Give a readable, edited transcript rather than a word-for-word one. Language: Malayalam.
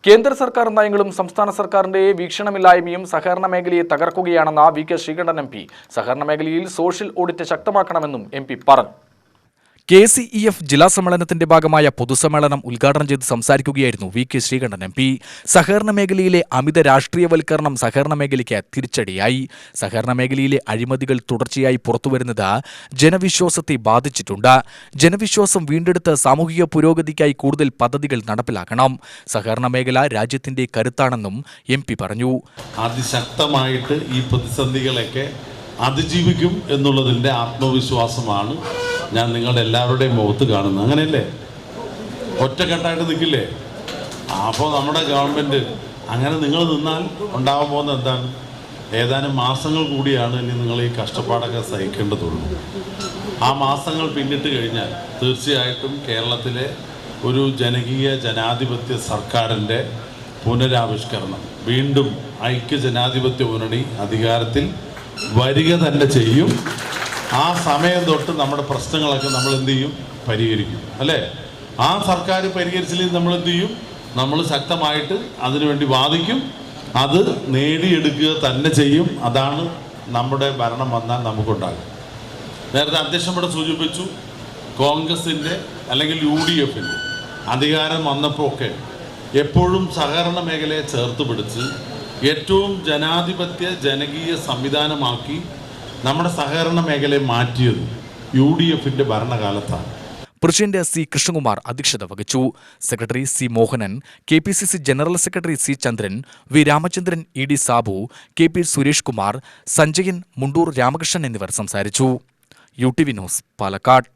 കേന്ദ്ര സർക്കാർ നയങ്ങളും സംസ്ഥാന സർക്കാരിന്റെ വീക്ഷണമില്ലായ്മയും സഹകരണ മേഖലയെ തകർക്കുകയാണെന്ന് വി.കെ. ശ്രീകണ്ഠൻ എം.പി. സഹകരണ മേഖലയിൽ സോഷ്യൽ ഓഡിറ്റ് ശക്തമാക്കണമെന്നും എം.പി. പറഞ്ഞു. KCEF ജില്ലാ സമ്മേളനത്തിന്റെ ഭാഗമായ പൊതുസമ്മേളനം ഉദ്ഘാടനം ചെയ്ത് സംസാരിക്കുകയായിരുന്നു വി.കെ. ശ്രീകണ്ഠൻ എം.പി. സഹകരണ മേഖലയിലെ അമിത രാഷ്ട്രീയവൽക്കരണം സഹകരണ മേഖലയ്ക്ക് തിരിച്ചടിയായി. സഹകരണ മേഖലയിലെ അഴിമതികൾ തുടർച്ചയായി പുറത്തുവരുന്നത് ജനവിശ്വാസത്തെ ബാധിച്ചിട്ടുണ്ട്. ജനവിശ്വാസം വീണ്ടെടുത്ത് സാമൂഹിക പുരോഗതിക്കായി കൂടുതൽ പദ്ധതികൾ നടപ്പിലാക്കണം. സഹകരണ മേഖല രാജ്യത്തിന്റെ കരുത്താണെന്നും എം.പി. പറഞ്ഞു. അതിശക്തമായിട്ട് ഈ പ്രതിസന്ധികളൊക്കെ അതിജീവിക്കും എന്നുള്ളതിൻ്റെ ആത്മവിശ്വാസമാണ് ഞാൻ നിങ്ങളുടെ എല്ലാവരുടെയും മുഖത്ത് കാണുന്നത്. അങ്ങനെയല്ലേ? ഒറ്റക്കെട്ടായിട്ട് നിൽക്കില്ലേ? അപ്പോൾ നമ്മുടെ ഗവൺമെൻറ് അങ്ങനെ നിങ്ങൾ നിന്നാൽ ഉണ്ടാകാൻ പോകുന്നത് എന്താണ്? ഏതാനും മാസങ്ങൾ കൂടിയാണ് ഇനി നിങ്ങൾ ഈ കഷ്ടപ്പാടൊക്കെ സഹിക്കേണ്ടതുള്ളൂ. ആ മാസങ്ങൾ പിന്നിട്ട് കഴിഞ്ഞാൽ തീർച്ചയായിട്ടും കേരളത്തിലെ ഒരു ജനകീയ ജനാധിപത്യ സർക്കാരിൻ്റെ പുനരാവിഷ്കരണം, വീണ്ടും ഐക്യ ജനാധിപത്യ മുന്നണി അധികാരത്തിൽ വരിക തന്നെ ചെയ്യും. ആ സമയം തൊട്ട് നമ്മുടെ പ്രശ്നങ്ങളൊക്കെ നമ്മൾ എന്ത് ചെയ്യും? പരിഹരിക്കും. അല്ലേ? ആ സർക്കാർ പരിഹരിച്ചില്ലെങ്കിൽ നമ്മൾ എന്ത് ചെയ്യും? നമ്മൾ ശക്തമായിട്ട് അതിനുവേണ്ടി വാദിക്കും. അത് നേടിയെടുക്കുക തന്നെ ചെയ്യും. അതാണ് നമ്മുടെ ഭരണം വന്നാൽ നമുക്കുണ്ടാകും. നേരത്തെ അധ്യക്ഷൻ ഇവിടെ സൂചിപ്പിച്ചു, കോൺഗ്രസിൻ്റെ അല്ലെങ്കിൽ UDFൻ്റെ അധികാരം വന്നപ്പോൾ ഒക്കെ എപ്പോഴും സഹകരണ മേഖലയെ ചേർത്ത് പിടിച്ച് ഏറ്റവും ജനാധിപത്യ ജനകീയ സംവിധാനമാക്കി നമ്മുടെ സഹകരണ മേഖലയെ മാറ്റിയത് UDFൻ്റെ ഭരണകാലത്താണ്. President C. കൃഷ്ണകുമാർ അധ്യക്ഷത വഹിച്ചു. Secretary C. Mohanan, KPCC general secretary C. Chandran, V. Ramachandran, ED Sabu, KP Suresh Kumar, Sanjayan, Mundur Ramakrishnan എന്നിവർ സംസാരിച്ചു. UTV news, Palakkad.